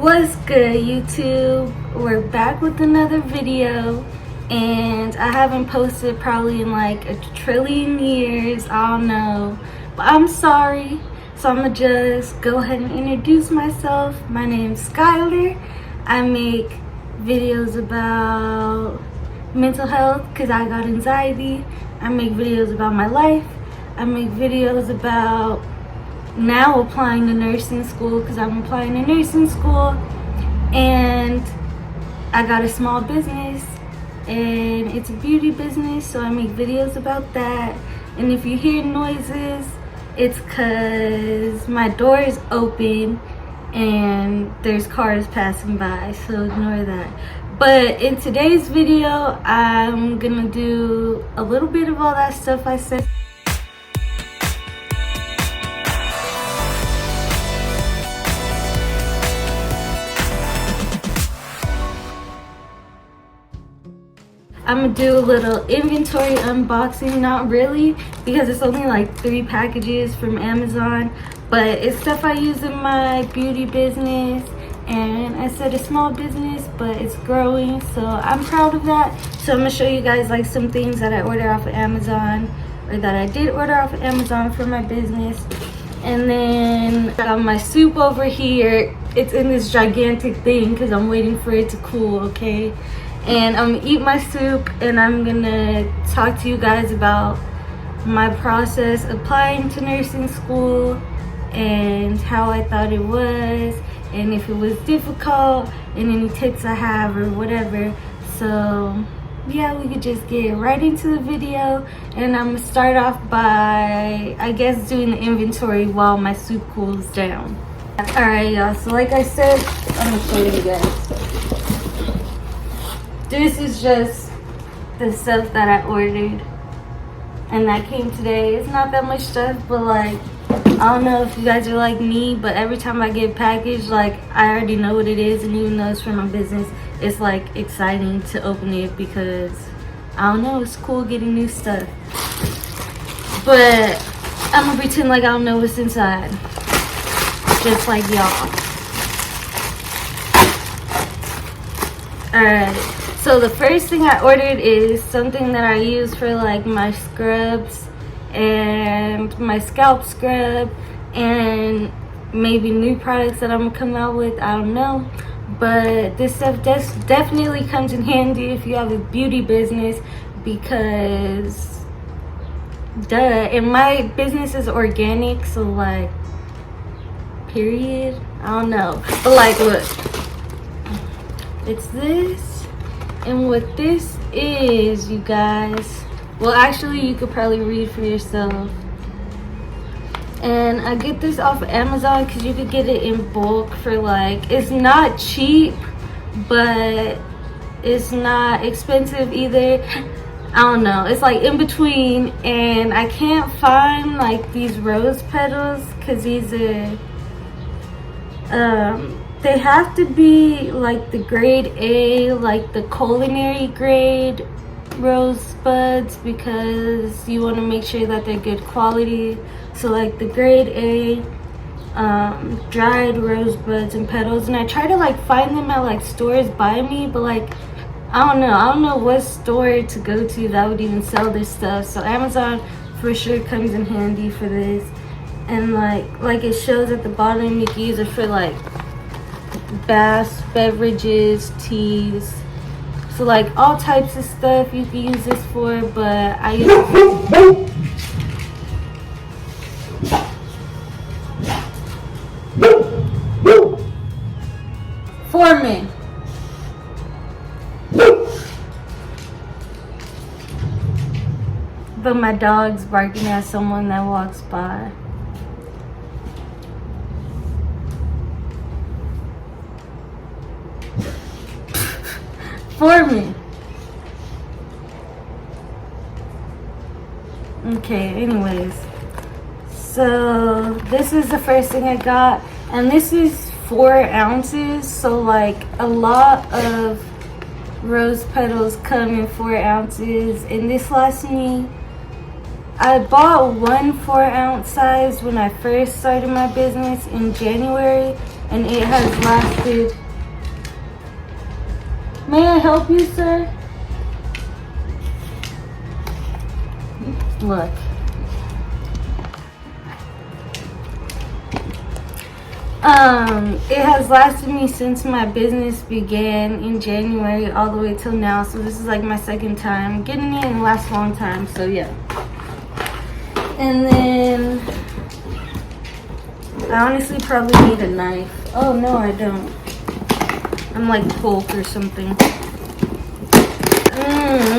What's good, YouTube? We're back with another video, and I haven't posted probably in like a trillion years. I don't know, but I'm sorry. So I'm gonna just go ahead and introduce myself. My name's Skylar. I make videos about mental health because I got anxiety. I make videos about my life. I make videos about now applying to nursing school because I'm applying to nursing school, and I got a small business and it's a beauty business, so I make videos about that. And if you hear noises, it's because my door is open and there's cars passing by, so ignore that. But in today's video, I'm gonna do a little bit of all that stuff I said. I'm gonna do a little inventory unboxing, not really, because it's only like 3 packages from Amazon, but it's stuff I use in my beauty business. And I said a small business, but it's growing, so I'm proud of that. So I'm gonna show you guys like some things that I ordered off of Amazon, or that I did order off of Amazon for my business. And then I got my soup over here. It's in this gigantic thing because I'm waiting for it to cool, okay? And I'm gonna eat my soup, and I'm gonna talk to you guys about my process applying to nursing school and how I thought it was, and if it was difficult, and any tips I have or whatever. So yeah, we could just get right into the video, and I'm gonna start off by, I guess, doing the inventory while my soup cools down. Alright, y'all, so like I said, I'm gonna show you guys. This is just the stuff that I ordered and that came today. It's not that much stuff, but like, I don't know if you guys are like me, but every time I get packaged, like, I already know what it is, and even though it's for my business, it's like exciting to open it because, I don't know, it's cool getting new stuff. But I'm gonna pretend like I don't know what's inside, just like y'all. Alright. So the first thing I ordered is something that I use for like my scrubs and my scalp scrub, and maybe new products that I'm gonna come out with, I don't know. But this stuff definitely comes in handy if you have a beauty business, because duh, and my business is organic, so like, period, I don't know. But like, look, it's this. And what this is, you guys, well, actually, you could probably read for yourself. And I get this off of Amazon because you could get it in bulk for like, it's not cheap, but it's not expensive either. I don't know, it's like in between. And I can't find like these rose petals because these are, they have to be like the grade A, like the culinary grade rose buds, because you want to make sure that they're good quality. So like the grade A dried rose buds and petals, and I try to like find them at like stores by me, but like, I don't know what store to go to that would even sell this stuff. So Amazon for sure comes in handy for this. And like it shows at the bottom, you can use it for like baths, beverages, teas, so like all types of stuff you can use this for. But I use it Foreman. But my dog's barking at someone that walks by. Foreman. Okay, anyways, so this is the first thing I got, and this is 4 ounces, so like a lot of rose petals come in 4 ounces, and this lasts me, I bought one 4-ounce size when I first started my business in January, and it has lasted. May I help you, sir? Look. It has lasted me since my business began in January all the way till now. So this is like my second time getting it, and it lasts a long time. So yeah. And then I honestly probably need a knife. Oh no, I don't. I'm like Hulk or something.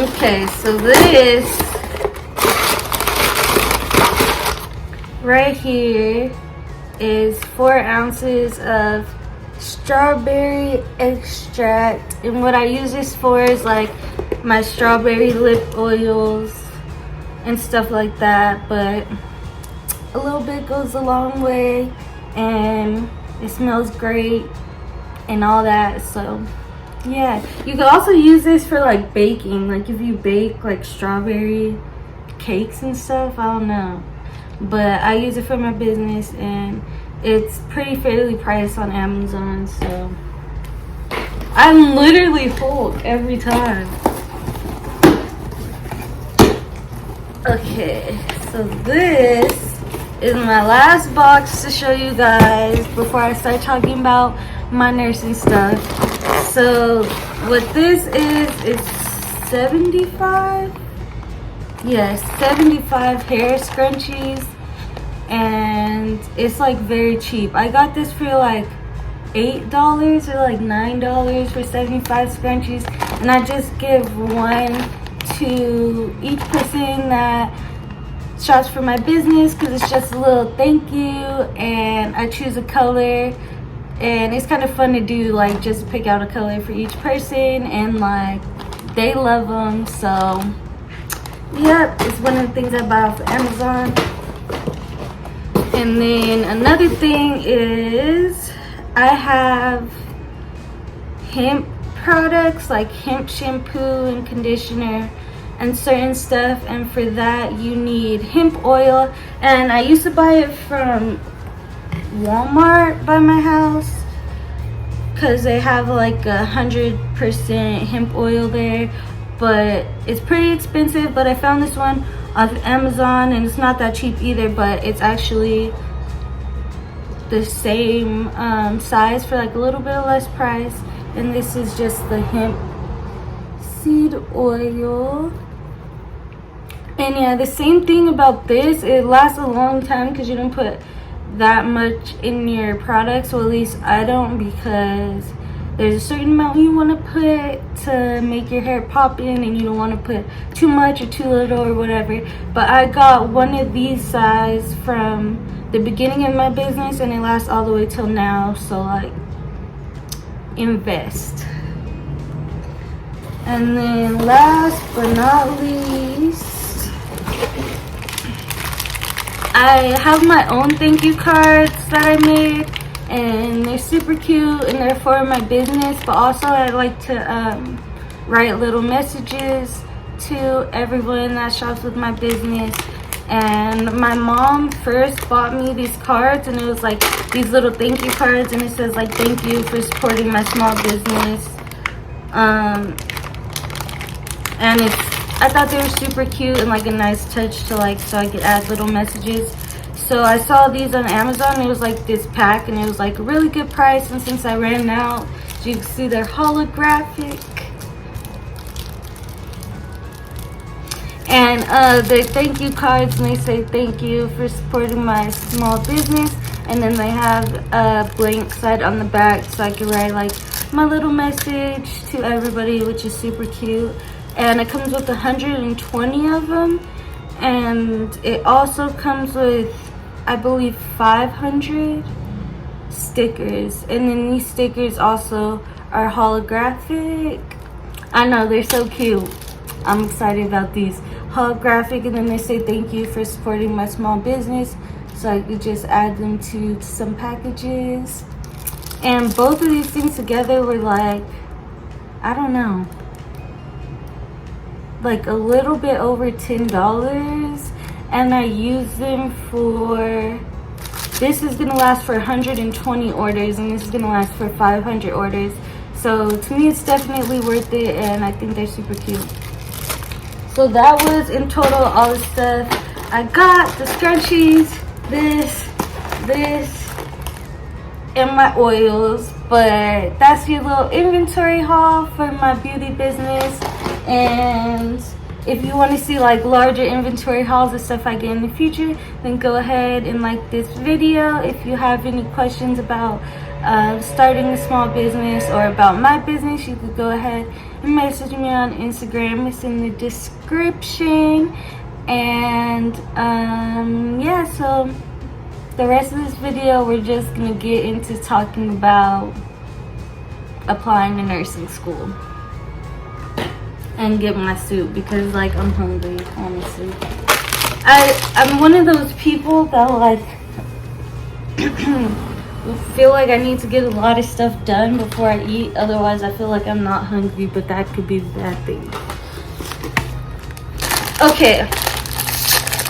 Okay, so this right here is 4 ounces of strawberry extract, and what I use this for is like my strawberry lip oils and stuff like that, but a little bit goes a long way, and it smells great and all that. So yeah, you can also use this for like baking, like if you bake like strawberry cakes and stuff. I don't know, but I use it for my business, and it's pretty fairly priced on Amazon. So I'm literally Hulk every time. Okay, so this is my last box to show you guys before I start talking about my nursing stuff. So what this is 75? Yes, 75 hair scrunchies, and it's like very cheap. I got this for like $8 or like $9 for 75 scrunchies, and I just give one to each person that shops for my business, because it's just a little thank you, and I choose a color, and it's kind of fun to do, like just pick out a color for each person, and like they love them. So yep, it's one of the things I buy off of Amazon. And then another thing is I have hemp products like hemp shampoo and conditioner and certain stuff, and for that you need hemp oil, and I used to buy it from Walmart by my house because they have like 100% hemp oil there, but it's pretty expensive. But I found this one off Amazon, and it's not that cheap either, but it's actually the same size for like a little bit less price. And this is just the hemp seed oil. And yeah, the same thing about this, it lasts a long time because you don't put that much in your product. So at least I don't, because there's a certain amount you want to put to make your hair pop in, and you don't want to put too much or too little or whatever. But I got one of these size from the beginning of my business, and it lasts all the way till now. So like, invest. And then last but not least, I have my own thank you cards that I made, and they're super cute, and they're for my business, but also I like to write little messages to everyone that shops with my business. And my mom first bought me these cards, and it was like these little thank you cards, and it says like thank you for supporting my small business. And I thought they were super cute and like a nice touch to like, so I could add little messages. So I saw these on Amazon. It was like this pack, and it was like a really good price, and since I ran out, as you can see, they're holographic. And they're thank you cards, and they say thank you for supporting my small business. And then they have a blank side on the back, so I can write like my little message to everybody, which is super cute. And it comes with 120 of them, and it also comes with, I believe, 500 stickers. And then these stickers also are holographic. I know, they're so cute. I'm excited about these. Holographic, and then they say thank you for supporting my small business, so I could just add them to some packages. And both of these things together were like, I don't know, like a little bit over $10, and I use them for This is gonna last for 120 orders, and this is gonna last for 500 orders. So to me, it's definitely worth it, and I think they're super cute. So that was in total all the stuff. I got the scrunchies, this, and my oils. But that's your little inventory haul for my beauty business. And if you want to see like larger inventory hauls and stuff I get in the future, then go ahead and like this video. If you have any questions about starting a small business or about my business, you could go ahead and message me on Instagram. It's in the description. And yeah, so the rest of this video, we're just gonna get into talking about applying to nursing school and get my suit, because like I'm hungry, honestly. I'm one of those people that like feel like I need to get a lot of stuff done before I eat, otherwise I feel like I'm not hungry, but that could be the bad thing. Okay,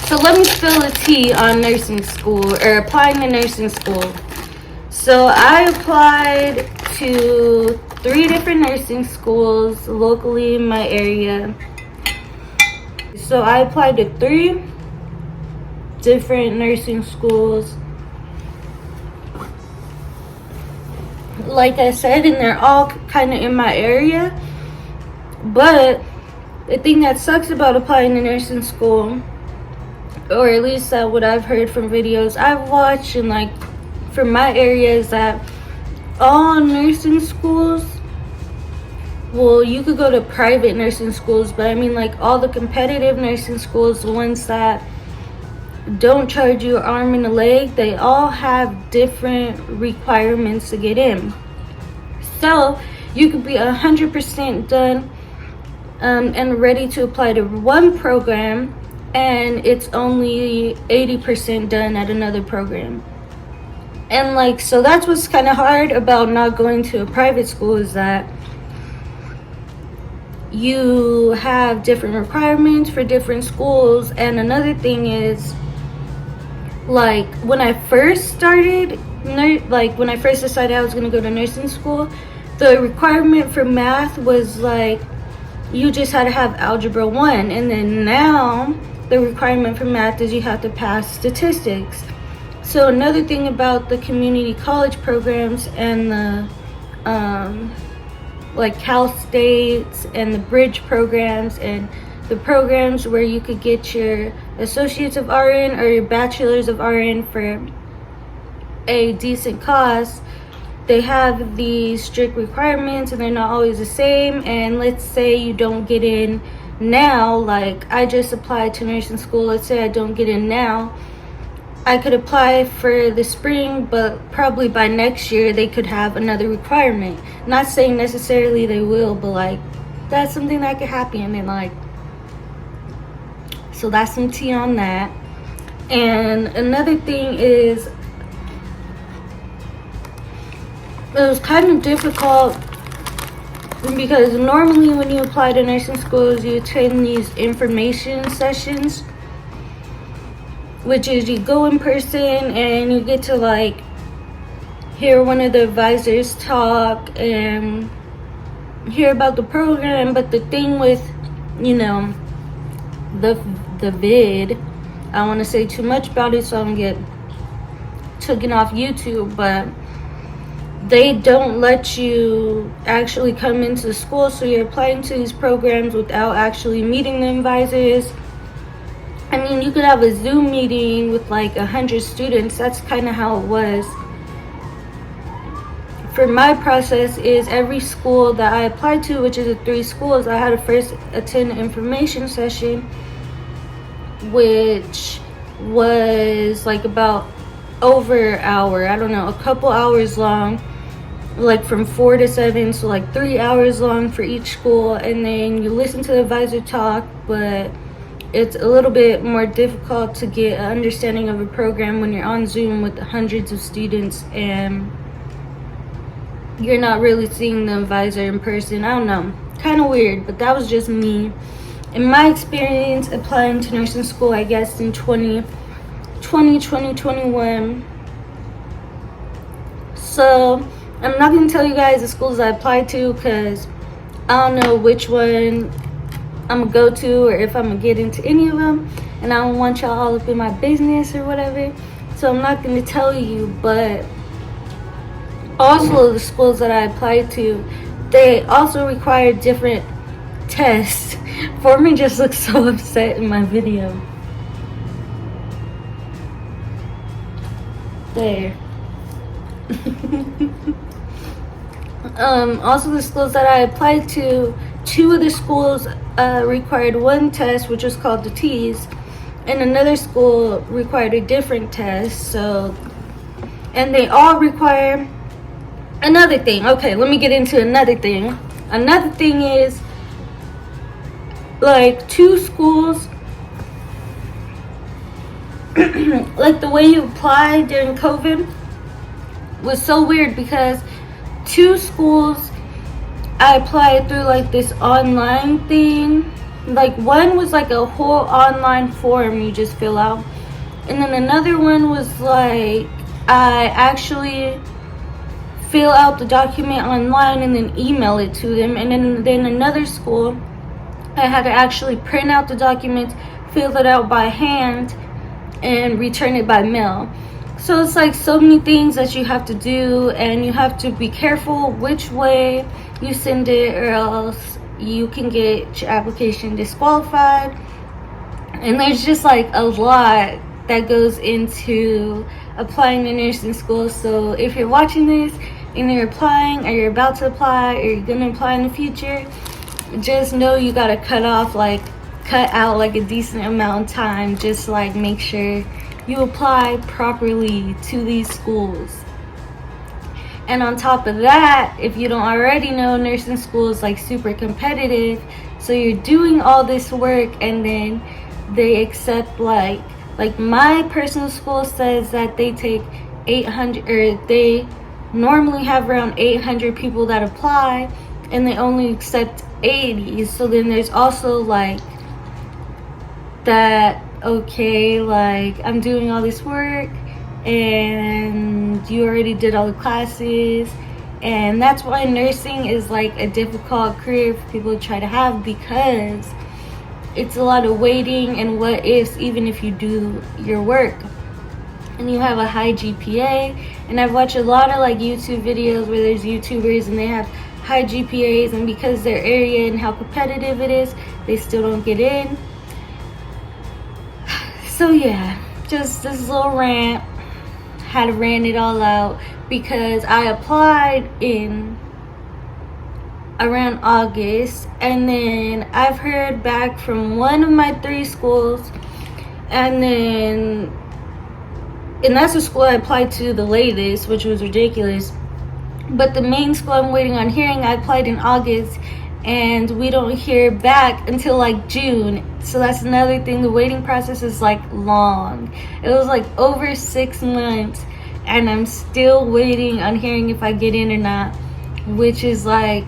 so let me spill the tea on nursing school, or applying to nursing school. So I applied to 3 different nursing schools locally in my area. So I applied to 3 different nursing schools. Like I said, and they're all kind of in my area. But the thing that sucks about applying to nursing school, or at least what I've heard from videos I've watched and like from my area, is that all nursing schools, well, you could go to private nursing schools, but I mean like all the competitive nursing schools, the ones that don't charge you an arm and a leg, they all have different requirements to get in. So you could be 100% done and ready to apply to one program, and it's only 80% done at another program. And like, so that's what's kind of hard about not going to a private school, is that you have different requirements for different schools. And another thing is, like when I first started, when I first decided I was going to go to nursing school, the requirement for math was like you just had to have algebra 1, and then now the requirement for math is you have to pass statistics. So another thing about the community college programs and the like Cal States and the bridge programs and the programs where you could get your associates of RN or your bachelors of RN for a decent cost, they have these strict requirements and they're not always the same. And let's say you don't get in now, like I just applied to nursing school, let's say I don't get in now, I could apply for the spring, but probably by next year they could have another requirement. Not saying necessarily they will, but like that's something that could happen. And like, so that's some tea on that. And another thing is, it was kind of difficult because normally when you apply to nursing schools, you attend these information sessions, which is you go in person and you get to like hear one of the advisors talk and hear about the program. But the thing with, you know, the vid, I don't want to say too much about it so I don't get taken off YouTube, but they don't let you actually come into the school, so you're applying to these programs without actually meeting the advisors. I mean, you could have a Zoom meeting with like 100 students. That's kind of how it was. For my process is every school that I applied to, which is the 3 schools, I had to first attend an information session, which was like about over an hour, I don't know, a couple hours long, like from 4 to 7, so like 3 hours long for each school. And then you listen to the advisor talk, but it's a little bit more difficult to get an understanding of a program when you're on Zoom with hundreds of students and you're not really seeing the advisor in person. I don't know, kind of weird, but that was just me. In my experience applying to nursing school, I guess in 2020, 2021, So I'm not going to tell you guys the schools I applied to because I don't know which one I'm going to go to or if I'm going to get into any of them. And I don't want y'all all up in my business or whatever. So I'm not going to tell you. But also the schools that I applied to, they also require different tests. Foreman just looks so upset in my video. There. Also the schools that I applied to, 2 of the schools required one test, which was called the T's, and another school required a different test. So, and they all require another thing. Okay, let me get into another thing. Another thing is, like, 2 schools, like the way you apply during COVID was so weird because 2 schools I applied through like this online thing. Like one was like a whole online form you just fill out, and then another one was like I actually fill out the document online and then email it to them. And then another school I had to actually print out the document, fill it out by hand, and return it by mail. So it's like so many things that you have to do, and you have to be careful which way you send it, or else you can get your application disqualified. And there's just like a lot that goes into applying to nursing school. So if you're watching this and you're applying, or you're about to apply, or you're gonna apply in the future, just know you gotta cut out like a decent amount of time. Just like make sure you apply properly to these schools. And on top of that, if you don't already know, nursing school is like super competitive. So you're doing all this work and then they accept like my personal school says that they take 800, or they normally have around 800 people that apply, and they only accept 80. So then there's also like that, okay, like I'm doing all this work and you already did all the classes. And that's why nursing is like a difficult career for people to try to have, because it's a lot of waiting and what ifs, even if you do your work and you have a high GPA. And I've watched a lot of like YouTube videos where there's YouTubers and they have high GPAs, and because their area and how competitive it is, they still don't get in. So yeah, just this little rant, had to rant it all out, because I applied in around August, and then I've heard back from one of my 3 schools, and that's the school I applied to the latest, which was ridiculous. But the main school I'm waiting on hearing, I applied in August, and we don't hear back until like June. So that's another thing, the waiting process is like long. It was like over 6 months, and I'm still waiting on hearing if I get in or not, which is like,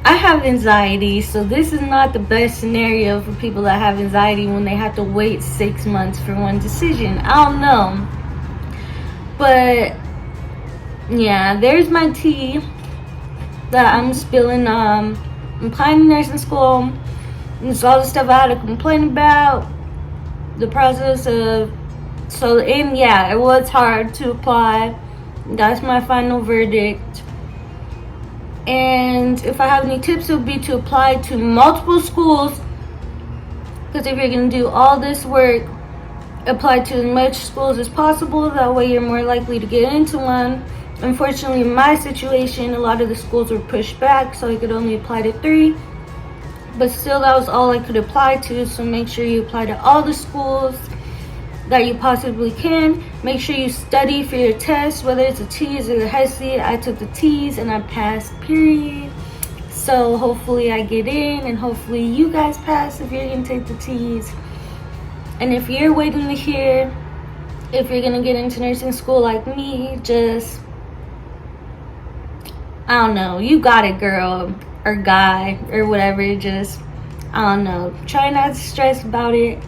I have anxiety, so this is not the best scenario for people that have anxiety when they have to wait 6 months for one decision. I don't know, but yeah, there's my tea that I'm spilling. I'm applying to nursing school. It's all the stuff I had to complain about. The process of, yeah, it was hard to apply. That's my final verdict. And if I have any tips, it would be to apply to multiple schools. Because if you're going to do all this work, apply to as much schools as possible. That way you're more likely to get into one. Unfortunately, in my situation, a lot of the schools were pushed back, so I could only apply to 3. But still, that was all I could apply to. So make sure you apply to all the schools that you possibly can. Make sure you study for your tests, whether it's the T's or the HESI. I took the T's and I passed, period. So hopefully I get in, and hopefully you guys pass if you're gonna take the T's. And if you're waiting to hear if you're gonna get into nursing school like me, just, I don't know, you got it, girl or guy or whatever. Just, I don't know, try not to stress about it.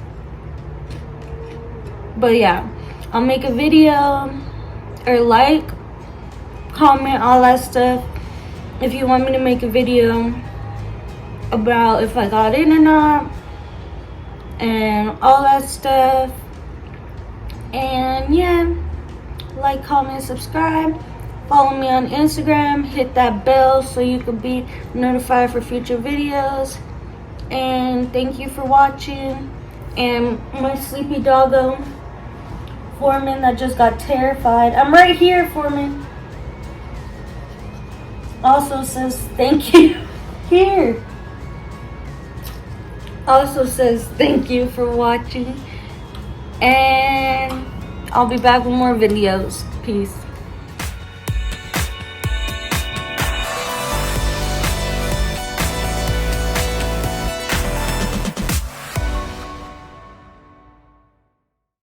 But yeah, I'll make a video or like, comment, all that stuff. If you want me to make a video about if I got in or not and all that stuff. And yeah, like, comment, subscribe. Follow me on Instagram. Hit that bell so you can be notified for future videos. And thank you for watching. And my sleepy doggo, Foreman, that just got terrified. I'm right here, Foreman. Also says thank you. Here. Also says thank you for watching. And I'll be back with more videos. Peace.